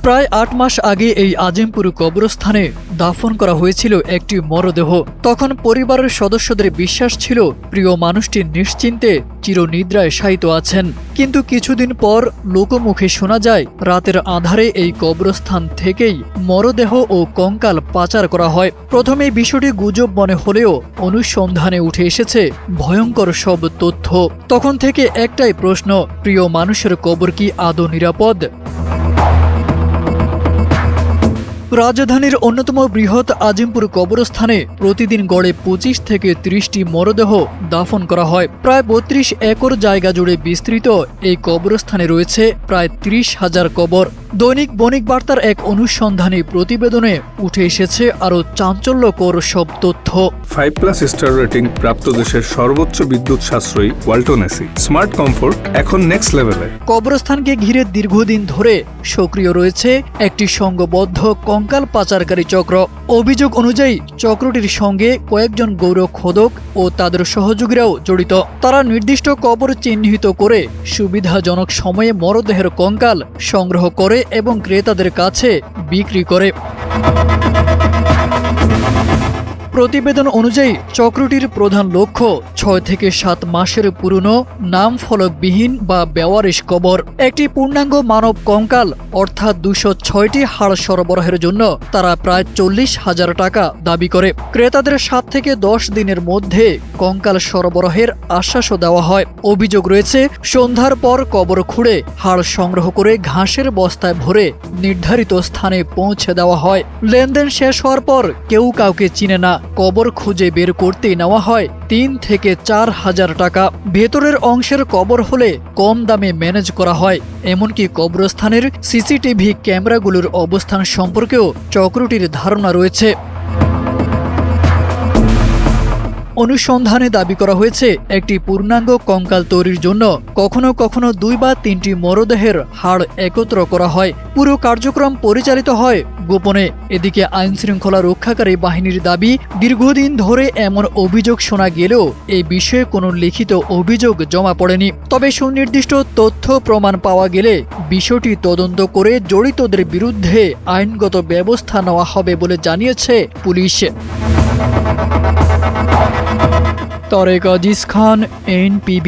প্রায় ৮ মাস আগে এই আজিমপুর কবরস্থানে দাফন করা হয়েছিল একটি মরদেহ। তখন পরিবারের সদস্যদের বিশ্বাস ছিল প্রিয় মানুষটি নিশ্চিন্তে চিরনিদ্রায় শায়িত আছেন। কিন্তু কিছুদিন পর লোকমুখে শোনা যায় রাতের আঁধারে এই কবরস্থান থেকেই মরদেহ ও কঙ্কাল পাচার করা হয়। প্রথমে বিষয়টি গুজব মনে হলেও অনুসন্ধানে উঠে এসেছে ভয়ঙ্কর সব তথ্য। তখন থেকে একটাই প্রশ্ন, প্রিয় মানুষের কবর কি আদৌ নিরাপদ? রাজধানীর অন্যতম বৃহৎ আজিমপুর কবরস্থানে প্রতিদিন গড়ে ২৫ থেকে ৩০টি মরদেহ দাফন করা হয়। প্রায় ৩২ একর জায়গা জুড়ে বিস্তৃত এই কবরস্থানে রয়েছে প্রায় ৩০,০০০ কবর। দৈনিক বণিক বার্তার এক অনুসন্ধানী প্রতিবেদনে উঠে এসেছে আরও চাঞ্চল্যকর সব তথ্য। 5+ স্টার রেটিং প্রাপ্ত দেশের সর্বোচ্চ বিদ্যুৎ সাশ্রয়ী ওয়ালটন এসি স্মার্ট কমফোর্ট এখন নেক্সট লেভেলে। কবরস্থানকে ঘিরে দীর্ঘদিন ধরে সক্রিয় রয়েছে একটি সংঘবদ্ধ কঙ্কাল পাচারকারী চক্র। অভিযোগ অনুযায়ী চক্রটির সঙ্গে কয়েকজন গৌর খোদক ও তাদের সহযোগীরাও জড়িত। তারা নির্দিষ্ট কবর চিহ্নিত করে সুবিধাজনক সময়ে মরদেহের কঙ্কাল সংগ্রহ করে এবং ক্রেতাদের কাছে বিক্রি করে। প্রতিবেদন অনুযায়ী চক্রটির প্রধান লক্ষ্য ৬ থেকে ৭ মাসের পুরনো নাম ফলকবিহীন বা বেওয়ারিশ কবর। একটি পূর্ণাঙ্গ মানব কঙ্কাল অর্থাৎ ২০৬টি হাড় সরবরাহের জন্য তারা প্রায় ৪০,০০০ টাকা দাবি করে। ক্রেতাদের ৭ থেকে ১০ দিনের মধ্যে কঙ্কাল সরবরাহের আশ্বাসও দেওয়া হয়। অভিযোগ রয়েছে সন্ধ্যার পর কবর খুঁড়ে হাড় সংগ্রহ করে ঘাসের বস্তায় ভরে নির্ধারিত স্থানে পৌঁছে দেওয়া হয়। লেনদেন শেষ হওয়ার পর কেউ কাউকে চিনে না। কবর খুঁজে বের করতে নেওয়া হয় ৩ থেকে ৪,০০০ টাকা। ভেতরের অংশের কবর হলে কম দামে ম্যানেজ করা হয়। এমনকি কবরস্থানের সিসিটিভি ক্যামেরাগুলোর অবস্থান সম্পর্কেও চক্রটির ধারণা রয়েছে। অনুসন্ধানে দাবি করা হয়েছে একটি পূর্ণাঙ্গ কঙ্কাল তৈরির জন্য কখনো কখনো ২ বা ৩টি মরদেহের হাড় একত্র করা হয়। পুরো কার্যক্রম পরিচালিত হয় গোপনে। এদিকে আইনশৃঙ্খলা রক্ষাকারী বাহিনীর দাবি, দীর্ঘদিন ধরে এমন অভিযোগ শোনা গেলেও এই বিষয়ে কোনো লিখিত অভিযোগ জমা পড়েনি। তবে সুনির্দিষ্ট তথ্য প্রমাণ পাওয়া গেলে বিষয়টি তদন্ত করে জড়িতদের বিরুদ্ধে আইনগত ব্যবস্থা নেওয়া হবে বলে জানিয়েছে পুলিশ। তারেক আজিজ খান, NPB।